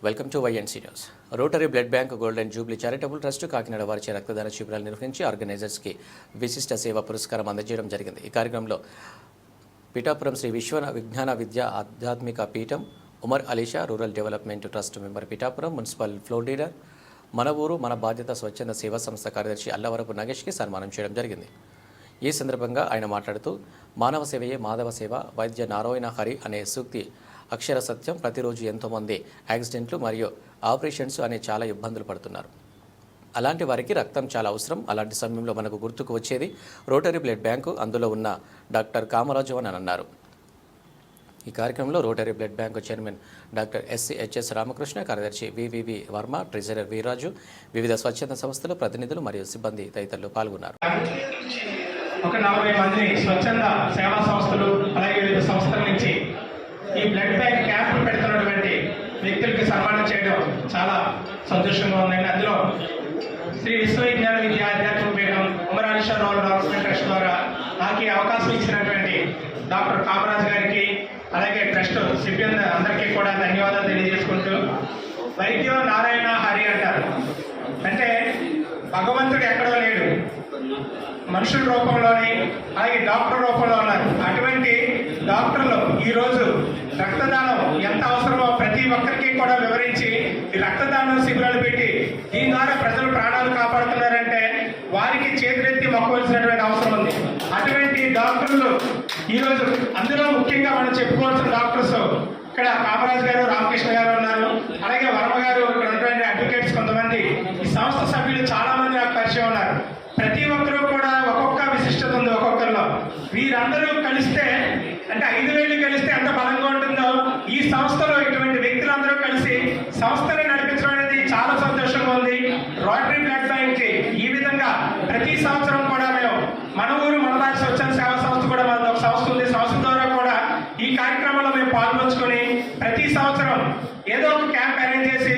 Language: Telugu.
Welcome to YNC news. Rotary blood bank golden Jubilee charitable trust Kakinada వారిచే రక్తదాన శిబిరాలు నిర్వహించి ఆర్గనైజర్స్కి విశిష్ట సేవా పురస్కారం అందజేయడం జరిగింది. ఈ కార్యక్రమంలో పిఠాపురం శ్రీ విశ్వ విజ్ఞాన విద్యా ఆధ్యాత్మిక పీఠం Umar Alisha, rural development trust member Pithapuram, municipal floor leader మన ఊరు మన బాధ్యత స్వచ్ఛంద సేవా సంస్థ కార్యదర్శి అల్లవరపు నాగేష్కి సన్మానం చేయడం జరిగింది. ఈ సందర్భంగా ఆయన మాట్లాడుతూ మానవ సేవయే మాధవ సేవ, వైద్య నారాయణ హరి అనే సూక్తి అక్షర సత్యం. ప్రతిరోజు ఎంతోమంది యాక్సిడెంట్లు మరియు ఆపరేషన్స్ అనే చాలా ఇబ్బందులు పడుతున్నారు. అలాంటి వారికి రక్తం చాలా అవసరం. అలాంటి సమయంలో మనకు గుర్తుకు వచ్చేది రోటరీ బ్లడ్ బ్యాంకు, అందులో ఉన్న డాక్టర్ కామరాజు అని అన్నారు. ఈ కార్యక్రమంలో rotary blood bank chairman doctor SCHS Ramakrishna, కార్యదర్శి VVV వర్మ, ట్రెజరర్ వీరాజు, వివిధ స్వచ్ఛంద సంస్థల ప్రతినిధులు మరియు సిబ్బంది తదితరులు పాల్గొన్నారు. ఒక 40 మందిని స్వచ్ఛంద సేవా సంస్థలు అలాగే వివిధ సంస్థల నుంచి ఈ బ్లడ్ బ్యాంక్ క్యాంపులు పెడుతున్నటువంటి వ్యక్తులకి సన్మానం చేయడం చాలా సంతోషంగా ఉందండి. అందులో శ్రీ విశ్వ విజ్ఞాన విద్యా ఆధ్యాత్మిక పీఠం Umar Alisha rural development trust ద్వారా నాకు ఈ అవకాశం ఇచ్చినటువంటి డాక్టర్ కామరాజ్ గారికి అలాగే ట్రస్ట్ సిబ్బంది అందరికీ కూడా ధన్యవాదాలు తెలియజేసుకుంటూ, వైద్యం నారాయణ హరి అంటారు. అంటే భగవంతుడు ఎక్కడో లేడు, మనుషుల రూపంలోని అలాగే డాక్టర్ రూపంలో ఉన్నారు. అటువంటి డాక్టర్లు ఈరోజు రక్తదానం ఎంత అవసరమో ప్రతి ఒక్కరికి కూడా వివరించి ఈ రక్తదానం శిబిరాలు పెట్టి దీని ద్వారా ప్రజలు ప్రాణాలు కాపాడుతున్నారంటే వారికి చేతులెత్తి మొక్కవలసినటువంటి అవసరం ఉంది. అటువంటి డాక్టర్లు ఈరోజు అందులో ముఖ్యంగా మనం చెప్పుకోవాల్సిన డాక్టర్స్ ఇక్కడ కామరాజ్ గారు, రామకృష్ణ గారు ఉన్నారు. అలాగే వర్మ గారు, ఇక్కడ ఉన్నటువంటి అడ్వకేట్స్ కొంతమంది, ఈ సంస్థ సభ్యులు చాలా మంది నాకు పరిచయం ఉన్నారు. ప్రతి ఒక్కరూ కూడా ఒక్కొక్క విశిష్టత ఉంది ఒక్కొక్కరిలో. వీరందరూ కలిస్తే అంటే 5 వేలు కలిస్తే ఎంత బలంగా ఉంటుందో ఈ సంస్థలో ఇటువంటి వ్యక్తులందరూ కలిసి సంస్థని నడిపించడం అనేది చాలా సంతోషంగా ఉంది. రోటరీ బ్లడ్ బ్యాంక్ ఈ విధంగా ప్రతి సంవత్సరం కూడా మేము మన ఊరు మన బాధ్యత స్వచ్ఛంద సేవా సంస్థ కూడా మనది ఒక సంస్థ ఉంది. సంస్థ ద్వారా కూడా ఈ కార్యక్రమంలో మేము పాల్పంచుకొని ప్రతి సంవత్సరం ఏదో ఒక క్యాంప్ అరేంజ్ చేసి